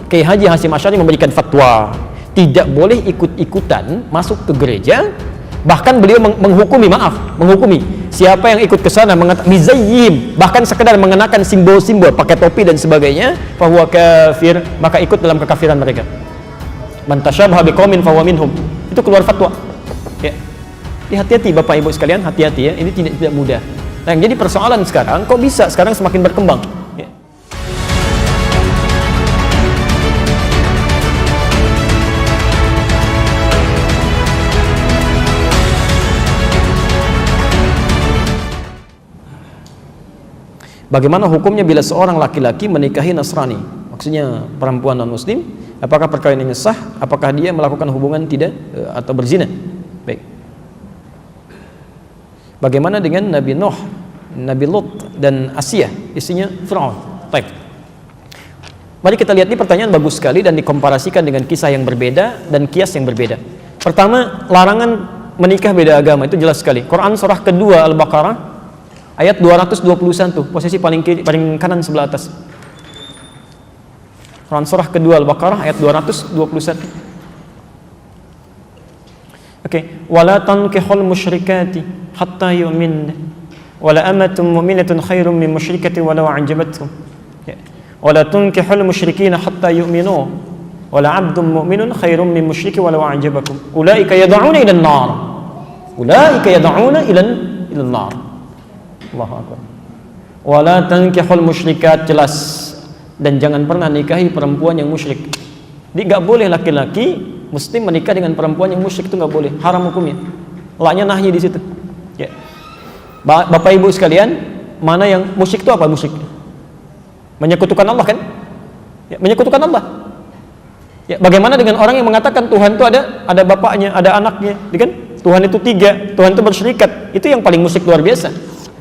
Kiai Haji Hasyim Asy'ari memberikan fatwa tidak boleh ikut-ikutan masuk ke gereja. Bahkan beliau menghukumi siapa yang ikut ke sana mizayyim, bahkan sekedar mengenakan simbol-simbol, pakai topi dan sebagainya, fahuwa kafir, maka ikut dalam kekafiran mereka. Man tasyabaha biqaumin fahuwa minhum. Itu keluar fatwa. Ya. Hati-hati Bapak Ibu sekalian, hati-hati ya. Ini tidak mudah. Nah, yang jadi persoalan sekarang, kok bisa sekarang semakin berkembang? Ya. Bagaimana hukumnya bila seorang laki-laki menikahi Nasrani? Maksudnya perempuan non-muslim, apakah perkawinannya sah? Apakah dia melakukan hubungan tidak atau berzina? Baik. Bagaimana dengan Nabi Nuh, Nabi Lut dan Asiyah, istrinya Fir'aun? Baik. Mari kita lihat, ini pertanyaan bagus sekali dan dikomparasikan dengan kisah yang berbeda dan kias yang berbeda. Pertama, larangan menikah beda agama, itu jelas sekali. Quran surah kedua Al-Baqarah ayat 221, posisi paling kanan sebelah atas. Quran surah kedua Al-Baqarah ayat 221. Oke, wala tankihul musyrikati hatta yu'min, wala amatun mu'minatun khairum min musyrikati walau a'jabatkum. Wala tankihul musyrikina hatta yu'minu, wala 'abdun mu'minun khairum min musyriki walau a'jabakum. Ulaika yad'una ila an-nar. Ulaika yad'una ila an-nar. Allahu akbar. Wala tankihul musyrikat, jelas, dan jangan pernah nikahi perempuan yang musyrik. Jadi enggak boleh laki-laki muslim menikah dengan perempuan yang musyrik, itu enggak boleh, haram hukumnya. Laknya nahyi di situ. Ya. Bapak Ibu sekalian, mana yang musyrik itu apa musyrik? Menyekutukan Allah kan? Ya, menyekutukan Allah. Ya, bagaimana dengan orang yang mengatakan Tuhan itu ada bapaknya, ada anaknya, kan? Tuhan itu tiga, Tuhan itu bersyirikat. Itu yang paling musyrik luar biasa.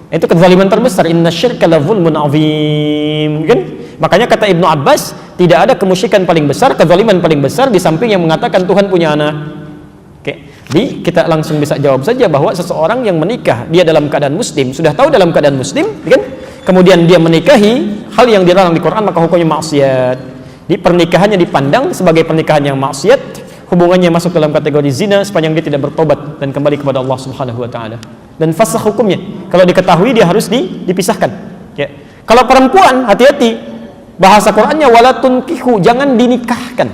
Itu kezaliman terbesar. Inna syirka la zulmun azim, kan? Makanya kata Ibnu Abbas, tidak ada kemusyrikan paling besar, kezaliman paling besar di samping yang mengatakan Tuhan punya anak. Oke. Jadi kita langsung bisa jawab saja bahwa seseorang yang menikah dia dalam keadaan muslim, sudah tahu dalam keadaan muslim, kan? Kemudian dia menikahi hal yang dilarang di Quran, maka hukumnya maksiat. Di pernikahannya dipandang sebagai pernikahan yang maksiat, hubungannya masuk dalam kategori zina sepanjang dia tidak bertobat dan kembali kepada Allah Subhanahu wa taala. Dan fasakh hukumnya. Kalau diketahui dia harus dipisahkan. Ya. Kalau perempuan, hati-hati. Bahasa Qur'annya wala tunkihu, jangan dinikahkan.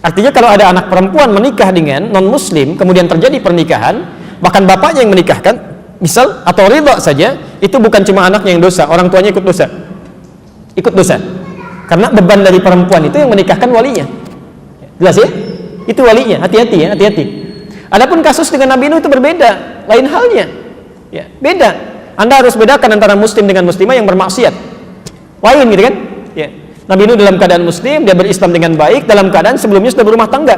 Artinya kalau ada anak perempuan menikah dengan non-muslim, kemudian terjadi pernikahan, bahkan bapaknya yang menikahkan, misal, atau ridha saja, itu bukan cuma anaknya yang dosa, orang tuanya ikut dosa. Ikut dosa. Karena beban dari perempuan itu yang menikahkan walinya. Jelas ya? Itu walinya, hati-hati ya, hati-hati. Adapun kasus dengan Nabi Nuh itu berbeda, lain halnya. Ya, beda. Anda harus bedakan antara muslim dengan muslimah yang bermaksiat. Lain gitu kan? Ya. Nabi Nuh dalam keadaan muslim, dia berislam dengan baik, dalam keadaan sebelumnya sudah berumah tangga.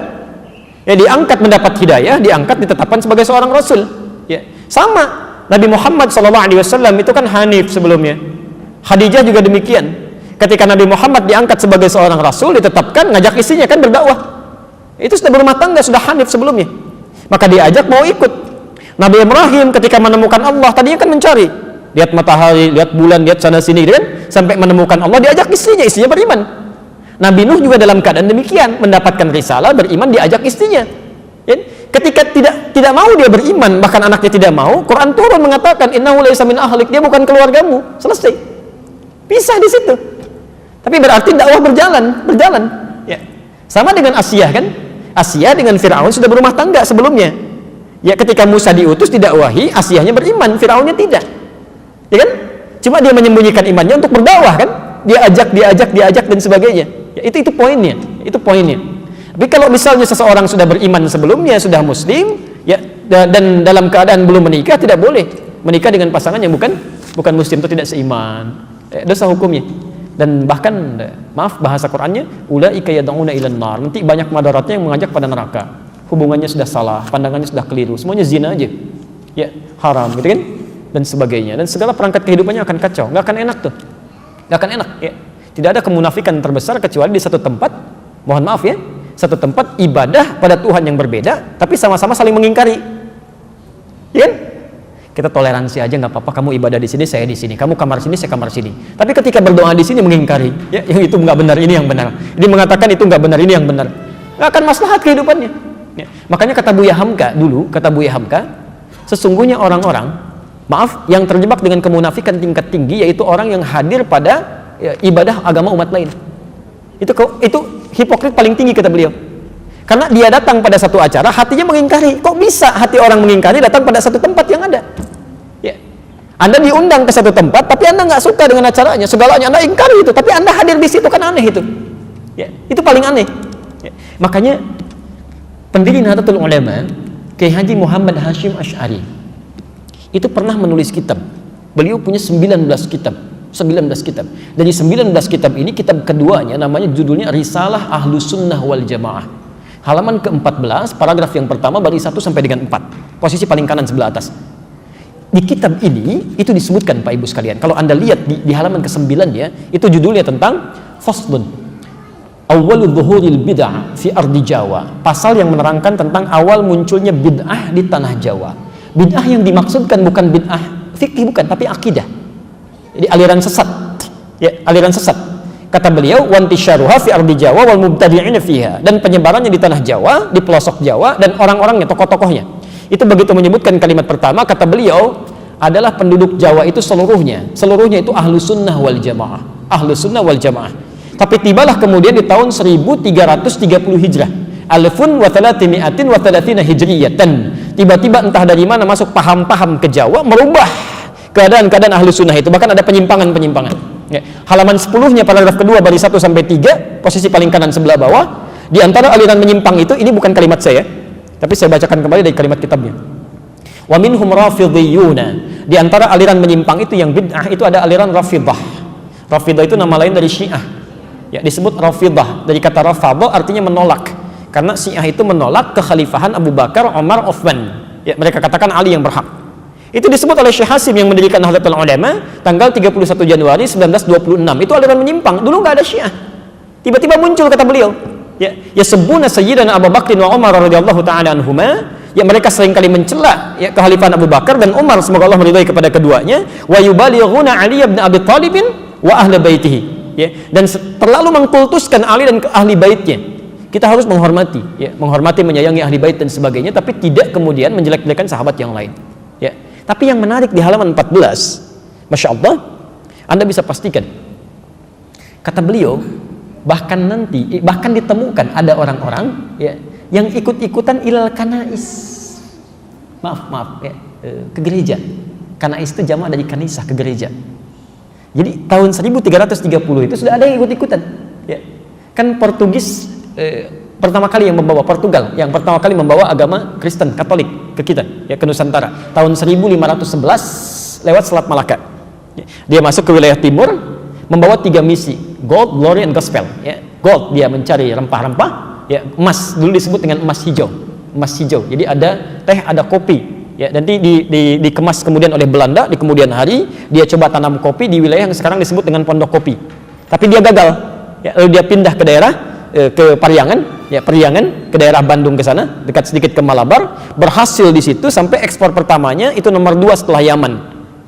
Ya, diangkat mendapat hidayah, diangkat ditetapkan sebagai seorang rasul. Ya. Sama, Nabi Muhammad SAW itu kan hanif sebelumnya. Khadijah juga demikian. Ketika Nabi Muhammad diangkat sebagai seorang rasul, ditetapkan, ngajak istrinya kan berdakwah. Itu sudah berumah tangga, sudah hanif sebelumnya. Maka diajak mau ikut. Nabi Ibrahim ketika menemukan Allah, tadinya kan mencari, lihat matahari, lihat bulan, lihat sana sini, gitu kan? Sampai menemukan Allah, diajak istrinya beriman. Nabi Nuh juga dalam keadaan demikian, mendapatkan risalah, beriman, diajak istrinya. Ya? Ketika tidak mau dia beriman, bahkan anaknya tidak mau, Quran turun mengatakan innahu laysa min ahlik, dia bukan keluargamu. Selesai. Pisah di situ. Tapi berarti dakwah berjalan. Ya. Sama dengan Asiyah kan? Asiyah dengan Fir'aun sudah berumah tangga sebelumnya. Ya, ketika Musa diutus didakwahi, Asiyahnya beriman, Fir'aunnya tidak. Ya kan? Cuma dia menyembunyikan imannya untuk berdakwah kan? Dia ajak dan sebagainya. Ya, itu poinnya. Itu poinnya. Tapi kalau misalnya seseorang sudah beriman sebelumnya, sudah muslim, ya, dan dalam keadaan belum menikah, tidak boleh menikah dengan pasangan yang bukan muslim atau tidak seiman. Dosa hukumnya. Dan bahkan, maaf bahasa Qur'annya, ulaika yad'una ilan nar. Nanti banyak madaratnya yang mengajak pada neraka. Hubungannya sudah salah, pandangannya sudah keliru, semuanya zina aja. Ya, haram gitu kan? Dan sebagainya. Dan segala perangkat kehidupannya akan kacau, nggak akan enak tuh. Nggak akan enak, ya. Tidak ada kemunafikan terbesar kecuali di satu tempat, mohon maaf ya, satu tempat ibadah pada Tuhan yang berbeda, tapi sama-sama saling mengingkari. Ya kan? Kita toleransi aja, nggak apa-apa. Kamu ibadah di sini, saya di sini. Kamu kamar sini, saya kamar sini. Tapi ketika berdoa di sini mengingkari, ya, yang itu nggak benar, ini yang benar. Ini mengatakan itu nggak benar, ini yang benar. Nggak akan maslahat kehidupannya. Ya. Makanya kata Buya Hamka dulu, kata Buya Hamka, sesungguhnya orang-orang, maaf, yang terjebak dengan kemunafikan tingkat tinggi, yaitu orang yang hadir pada ibadah agama umat lain. Itu hipokrit paling tinggi kata beliau. Karena dia datang pada satu acara, hatinya mengingkari. Kok bisa hati orang mengingkari datang pada satu tempat yang ada? Ya. Anda diundang ke satu tempat, tapi Anda nggak suka dengan acaranya, segalanya Anda ingkari itu, tapi Anda hadir di situ, kan aneh itu. Ya. Itu paling aneh. Ya. Makanya pendiri Nahdlatul Ulama, Kiai Haji Muhammad Hashim Asy'ari, itu pernah menulis kitab. Beliau punya 19 kitab. 19 kitab. Dari 19 kitab ini, kitab keduanya namanya judulnya Risalah Ahlus Sunnah wal Jamaah. Halaman ke-14, paragraf yang pertama bagi 1 sampai dengan 4. Posisi paling kanan sebelah atas. Di kitab ini itu disebutkan Pak Ibu sekalian. Kalau Anda lihat di halaman ke-9 ya, itu judulnya tentang Faslun Awwalu Dhuhuril Bid'ah fi Ardi Jawa. Pasal yang menerangkan tentang awal munculnya bid'ah di tanah Jawa. Bid'ah yang dimaksudkan bukan bid'ah fikih, bukan, tapi akidah. Jadi aliran sesat. Ya, aliran sesat. Kata beliau, wantisyaruha fi ardi Jawa wal mubtadi'ina fiha, dan penyebarannya di tanah Jawa, di pelosok Jawa, dan orang-orangnya, tokoh-tokohnya. Itu begitu menyebutkan kalimat pertama, kata beliau, adalah penduduk Jawa itu seluruhnya itu ahlu sunnah wal jamaah, ahlu sunnah wal jamaah. Tapi tibalah kemudian di tahun 1330 Hijrah, alfun wa thalathimi'atin wa thalathina hijriyatan, tiba-tiba entah dari mana masuk paham-paham ke Jawa, merubah keadaan-keadaan ahlu sunnah itu. Bahkan ada penyimpangan-penyimpangan. Ya. Halaman 10-nya paragraf kedua bari 1 sampai 3, posisi paling kanan sebelah bawah. Di antara aliran menyimpang itu, ini bukan kalimat saya, tapi saya bacakan kembali dari kalimat kitabnya. Wa minhum rafidhiyuna. Di antara aliran menyimpang itu yang bid'ah itu ada aliran Rafidah. Rafidah itu nama lain dari Syiah. Ya, disebut Rafidah dari kata rafadha, artinya menolak. Karena Syiah itu menolak kekhalifahan Abu Bakar, Umar, Uthman. Ya, mereka katakan Ali yang berhak. Itu disebut oleh Syekh Hasim yang mendirikan Nahdlatul Ulama tanggal 31 Januari 1926. Itu aliran menyimpang. Dulu nggak ada Syiah. Tiba-tiba muncul kata beliau. Ya sebuna Sayyidina Abu Bakr wa Umar radhiyallahu taala anhuma. Ya, mereka seringkali mencela ya kekhalifahan Abu Bakar dan Umar, semoga Allah meridhai kepada keduanya. Wa yubalighuna Ali bin Abi Thalib wa ahli baitihi. Ya, dan terlalu mengkultuskan Ali dan ahli baitnya. Kita harus menghormati, ya, menghormati, menyayangi ahli bait dan sebagainya, tapi tidak kemudian menjelek-jelekan sahabat yang lain. Ya. Tapi yang menarik di halaman 14, Masya Allah, Anda bisa pastikan, kata beliau, bahkan ditemukan ada orang-orang ya, yang ikut-ikutan ilal kanais, maaf ya, ke gereja. Kanais itu jamak dari kanisah, ke gereja. Jadi tahun 1330 itu sudah ada yang ikut-ikutan. Ya. Kan Portugis pertama kali yang membawa, Portugal yang pertama kali membawa agama Kristen Katolik ke kita, ya, ke Nusantara tahun 1511 lewat Selat Malaka. Ya. Dia masuk ke wilayah timur membawa 3 misi, gold, glory, and gospel. Ya. Gold, dia mencari rempah-rempah, ya, emas, dulu disebut dengan emas hijau. Emas hijau. Jadi ada teh, ada kopi. Ya, nanti dikemas kemudian oleh Belanda di kemudian hari, dia coba tanam kopi di wilayah yang sekarang disebut dengan Pondok Kopi. Tapi dia gagal. Ya, lalu dia pindah ke daerah ke Pariangan, ya, Periangan, ke daerah Bandung ke sana, dekat sedikit ke Malabar, berhasil di situ sampai ekspor pertamanya itu nomor 2 setelah Yaman.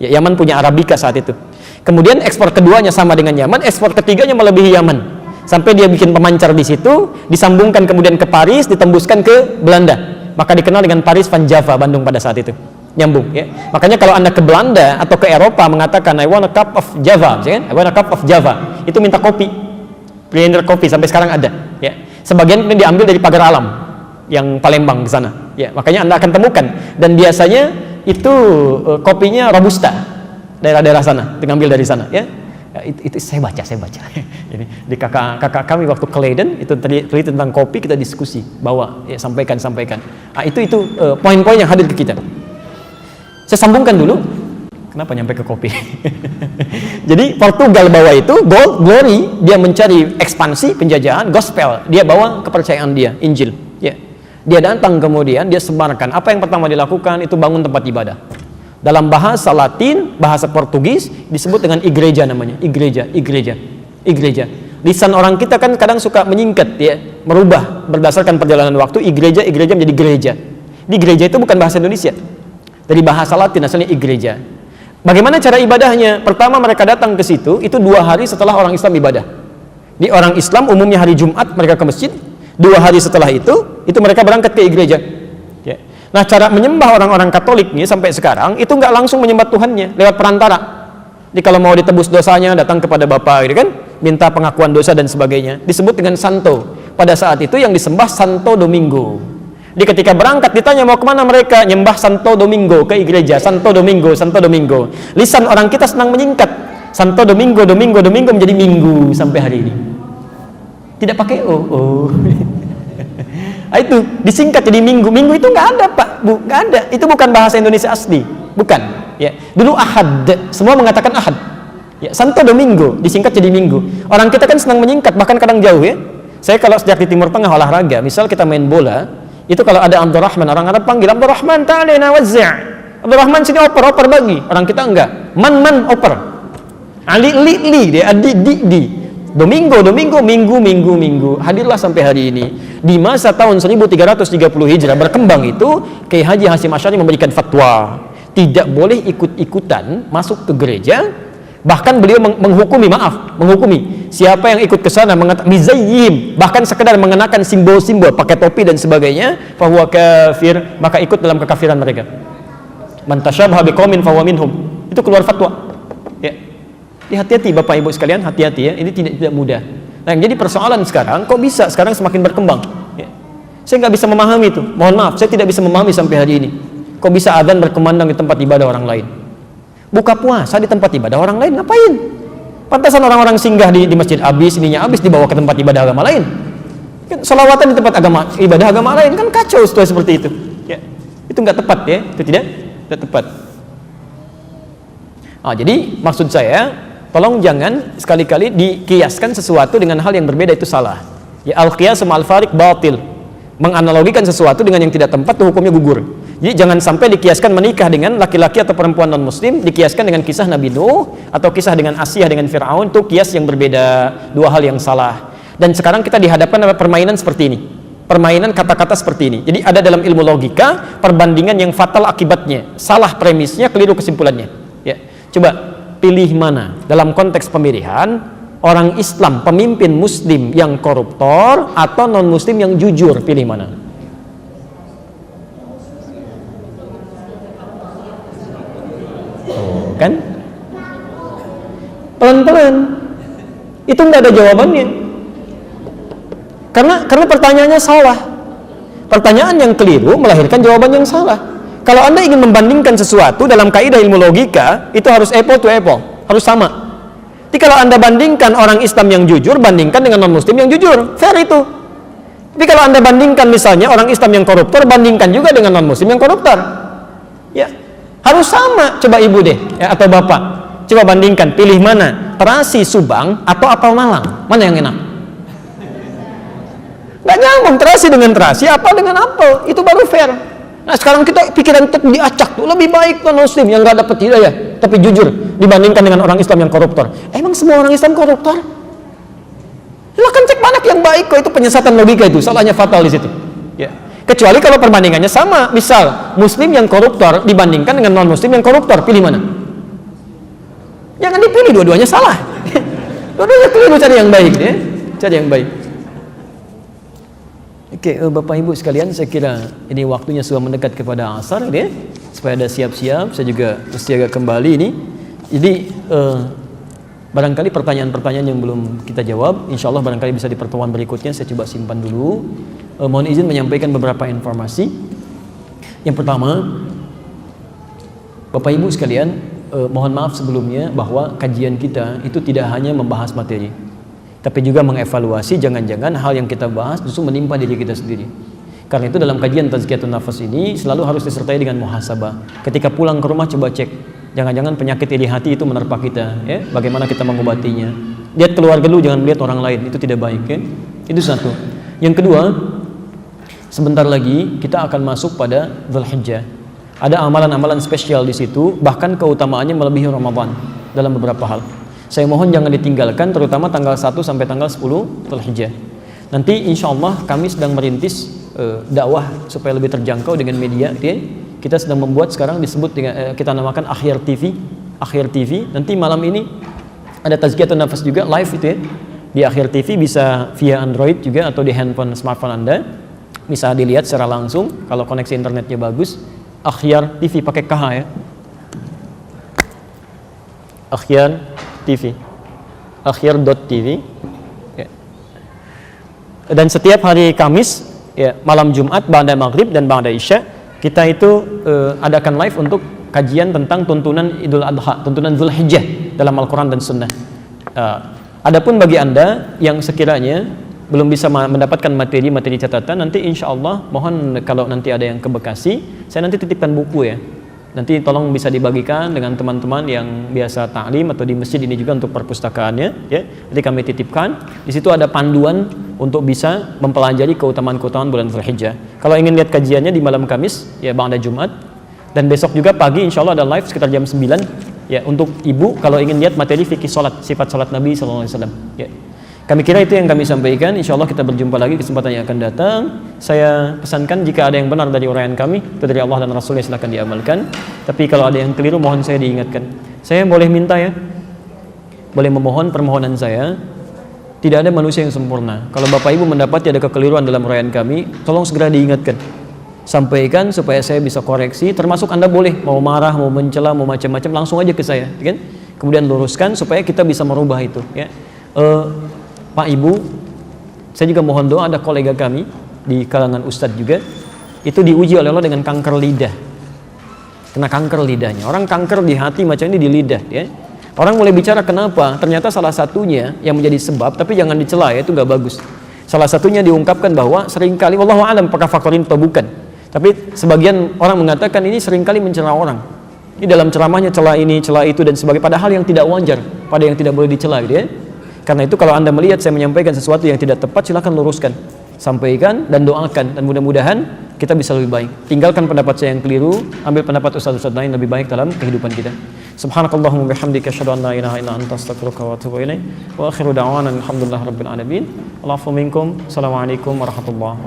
Ya, Yaman punya Arabica saat itu. Kemudian ekspor keduanya sama dengan Yaman, ekspor ketiganya melebihi Yaman. Sampai dia bikin pemancar di situ, disambungkan kemudian ke Paris, ditembuskan ke Belanda. Maka dikenal dengan Paris van Java, Bandung pada saat itu. Nyambung, ya. Makanya kalau Anda ke Belanda atau ke Eropa mengatakan I want a cup of Java, kan? I want a cup of Java, itu minta kopi. Blender kopi sampai sekarang ada, ya. Sebagian ini diambil dari Pagar Alam yang Palembang di sana, ya. Makanya Anda akan temukan, dan biasanya itu kopinya Robusta, daerah-daerah sana, diambil dari sana, ya. Itu saya baca. Jadi di kakak kami waktu ke Leiden itu tadi tentang kopi, kita diskusi, bawa, ya, sampaikan. Nah, itu poin-poin yang hadir ke kita. Saya sambungkan dulu. Kenapa nyampe ke kopi? Jadi Portugal bawa itu gold, glory, dia mencari ekspansi penjajahan, gospel, dia bawa kepercayaan dia, Injil. Ya. Dia datang kemudian dia sebarkan. Apa yang pertama dilakukan itu bangun tempat ibadah. Dalam bahasa Latin, bahasa Portugis disebut dengan igreja namanya, igreja. Lisan orang kita kan kadang suka menyingkat, ya, merubah berdasarkan perjalanan waktu, igreja menjadi gereja. Di gereja itu bukan bahasa Indonesia. Dari bahasa Latin asalnya igreja. Bagaimana cara ibadahnya? Pertama mereka datang ke situ, itu 2 hari setelah orang Islam ibadah. Di orang Islam umumnya hari Jumat mereka ke masjid, 2 hari setelah itu mereka berangkat ke gereja. Ya. Nah, cara menyembah orang-orang Katolik nih sampai sekarang itu nggak langsung menyembah Tuhannya, lewat perantara. Jadi kalau mau ditebus dosanya datang kepada Bapa, gitu kan, minta pengakuan dosa dan sebagainya. Disebut dengan Santo. Pada saat itu yang disembah Santo Domingo. Jadi ketika berangkat ditanya mau kemana mereka, nyembah Santo Domingo ke gereja, Santo Domingo, Santo Domingo. Lisan orang kita senang menyingkat, Santo Domingo, Domingo, Domingo menjadi minggu sampai hari ini. Tidak pakai o. Itu disingkat jadi minggu. Minggu itu nggak ada Pak, Bu, nggak ada. Itu bukan bahasa Indonesia asli, bukan. Ya, dulu Ahad, semua mengatakan Ahad. Ya, Santo Domingo disingkat jadi minggu. Orang kita kan senang menyingkat, bahkan kadang jauh ya. Saya kalau sejak di Timur Tengah olahraga, misal kita main bola. Itu kalau ada Abdurrahman, orang Arab panggil Abdurrahman, ta'alina wazzi'. Abdurrahman sini oper bagi. Orang kita enggak. Man oper. Ali li dia di. Domingo, minggu. Hadirlah sampai hari ini. Di masa tahun 1330 Hijrah berkembang itu, Kiai Haji Hasyim Asy'ari memberikan fatwa, tidak boleh ikut-ikutan masuk ke gereja. Bahkan beliau menghukumi siapa yang ikut ke sana mizayyim, bahkan sekedar mengenakan simbol-simbol, pakai topi dan sebagainya, fahuwa kafir, maka ikut dalam kekafiran mereka. Man tasyabaha biqaumin fahuwa minhum. Itu keluar fatwa. Ya. Hati-hati Bapak Ibu sekalian, hati-hati ya. Ini tidak mudah. Nah, yang jadi persoalan sekarang, kok bisa sekarang semakin berkembang? Ya. Saya nggak bisa memahami itu. Mohon maaf, saya tidak bisa memahami sampai hari ini. Kok bisa adzan berkumandang di tempat ibadah orang lain? Buka puasa di tempat ibadah orang lain, ngapain? Pantasan orang-orang singgah di masjid habis dibawa ke tempat ibadah agama lain. Kan selawatan di tempat ibadah agama lain, kan kacau situasi seperti itu. Ya. Itu nggak tepat ya, itu tidak tepat. Jadi maksud saya, tolong jangan sekali-kali dikiaskan sesuatu dengan hal yang berbeda, itu salah. Ya, al-qiyas ma'al fariq batil. Menganalogikan sesuatu dengan yang tidak tempat itu hukumnya gugur. Jadi jangan sampai dikiaskan menikah dengan laki-laki atau perempuan non-muslim, dikiaskan dengan kisah Nabi Nuh atau kisah dengan Asyah dengan Fir'aun, itu kias yang berbeda, dua hal yang salah. Dan sekarang kita dihadapkan dengan permainan seperti ini, permainan kata-kata seperti ini. Jadi ada dalam ilmu logika perbandingan yang fatal akibatnya, salah premisnya, keliru kesimpulannya. Ya, coba pilih mana dalam konteks pemilihan, orang Islam pemimpin muslim yang koruptor atau non-muslim yang jujur, pilih mana? Kan pelan-pelan itu nggak ada jawabannya karena pertanyaannya salah. Pertanyaan yang keliru melahirkan jawaban yang salah. Kalau Anda ingin membandingkan sesuatu dalam kaidah ilmu logika, itu harus apple to apple, harus sama. Jadi kalau Anda bandingkan orang Islam yang jujur bandingkan dengan non muslim yang jujur, fair itu. Tapi kalau Anda bandingkan misalnya orang Islam yang koruptor bandingkan juga dengan non muslim yang koruptor, ya harus sama. Coba ibu deh ya, atau bapak coba bandingkan, pilih mana, terasi Subang atau apel Malang, mana yang enak? Nggak nyambung terasi dengan terasi, apel dengan apel, itu baru fair. Nah sekarang kita pikiran kita diacak tuh, lebih baik non muslim yang nggak dapat hidayah tapi jujur dibandingkan dengan orang Islam yang koruptor. Emang semua orang Islam koruptor? Silahkan cek mana yang baik kok, itu penyesatan logika, itu salahnya fatal di situ ya. Kecuali kalau perbandingannya sama, misal muslim yang koruptor dibandingkan dengan non muslim yang koruptor, pilih mana? Jangan dipilih, dua-duanya salah. Dua-duanya keliru, cari yang baik ya, cari yang baik. Oke, Bapak Ibu sekalian, saya kira ini waktunya sudah mendekat kepada asar ya, supaya ada siap-siap, saya juga mesti agak kembali ini. Jadi barangkali pertanyaan-pertanyaan yang belum kita jawab, insya Allah barangkali bisa di pertemuan berikutnya, saya coba simpan dulu. Mohon izin menyampaikan beberapa informasi. Yang pertama, Bapak Ibu sekalian, mohon maaf sebelumnya bahwa kajian kita itu tidak hanya membahas materi, tapi juga mengevaluasi jangan-jangan hal yang kita bahas justru menimpa diri kita sendiri. Karena itu dalam kajian tazkiyatun nafas ini selalu harus disertai dengan muhasabah. Ketika pulang ke rumah coba cek, jangan-jangan penyakit iri hati itu menerpa kita ya, bagaimana kita mengobatinya. Lihat keluarga dulu, jangan melihat orang lain, itu tidak baik ya. Itu satu. Yang kedua, sebentar lagi kita akan masuk pada Dzulhijjah. Ada amalan-amalan spesial di situ, bahkan keutamaannya melebihi Ramadan dalam beberapa hal. Saya mohon jangan ditinggalkan, terutama tanggal 1 sampai tanggal 10 Dzulhijjah. Nanti insya Allah kami sedang merintis dakwah supaya lebih terjangkau dengan media, kita sedang membuat sekarang disebut dengan kita namakan Akhyar TV. Akhyar TV. Nanti malam ini ada tazkiyatun nafas juga live itu ya. Di Akhyar TV bisa via Android juga atau di handphone smartphone Anda. Bisa dilihat secara langsung kalau koneksi internetnya bagus. Akhyar TV pakai KH ya. Akhyar TV. Akhyar.tv. Ya. Dan setiap hari Kamis ya, malam Jumat ba'da maghrib dan ba'da isya kita itu adakan live untuk kajian tentang tuntunan Idul Adha, tuntunan Dzulhijjah dalam Al-Quran dan Sunnah. Adapun bagi Anda yang sekiranya belum bisa mendapatkan materi-materi catatan, nanti insya Allah mohon kalau nanti ada yang ke Bekasi, saya nanti titipkan buku ya. Nanti tolong bisa dibagikan dengan teman-teman yang biasa ta'lim atau di masjid ini juga untuk perpustakaannya ya. Nanti kami titipkan. Di situ ada panduan untuk bisa mempelajari keutamaan-keutamaan bulan Dzulhijjah. Kalau ingin lihat kajiannya di malam Kamis ya ba'da Jumat, dan besok juga pagi insya Allah ada live sekitar jam 9 ya untuk ibu kalau ingin lihat materi fikih salat, sifat salat Nabi SAW ya. Kami kira itu yang kami sampaikan. Insya Allah kita berjumpa lagi kesempatan yang akan datang. Saya pesankan jika ada yang benar dari uraian kami itu dari Allah dan Rasulnya silahkan diamalkan. Tapi kalau ada yang keliru mohon saya diingatkan. Saya boleh minta ya, boleh memohon permohonan saya. Tidak ada manusia yang sempurna. Kalau Bapak Ibu mendapati ada kekeliruan dalam uraian kami, tolong segera diingatkan. Sampaikan supaya saya bisa koreksi. Termasuk Anda boleh mau marah, mau mencela, mau macam-macam langsung aja ke saya, kan? Kemudian luruskan supaya kita bisa merubah itu. Ya. Pak Ibu, saya juga mohon doa. Ada kolega kami di kalangan Ustadz juga, itu diuji oleh Allah dengan kanker lidah. Kena kanker lidahnya. Orang kanker di hati macam ini di lidah. Ya. Orang mulai bicara kenapa? Ternyata salah satunya yang menjadi sebab, tapi jangan dicela ya, itu nggak bagus. Salah satunya diungkapkan bahwa seringkali, wallahu alam apakah faktor ini atau bukan. Tapi sebagian orang mengatakan ini seringkali mencela orang. Ini dalam ceramahnya cela ini, cela itu dan sebagainya. Padahal yang tidak wajar, pada yang tidak boleh dicela, gitu ya. Karena itu kalau Anda melihat saya menyampaikan sesuatu yang tidak tepat, silakan luruskan, sampaikan dan doakan, dan mudah-mudahan kita bisa lebih baik. Tinggalkan pendapat saya yang keliru, ambil pendapat ustaz-ustaz lain lebih baik dalam kehidupan kita. Subhanakallahumma bihamdika asyhadu an la ilaha illa anta astaghfiruka wa atubu ilaik. Wa akhiru da'wana alhamdulillahirabbil alamin. Allahu minkum. Assalamualaikum warahmatullahi wabarakatuh.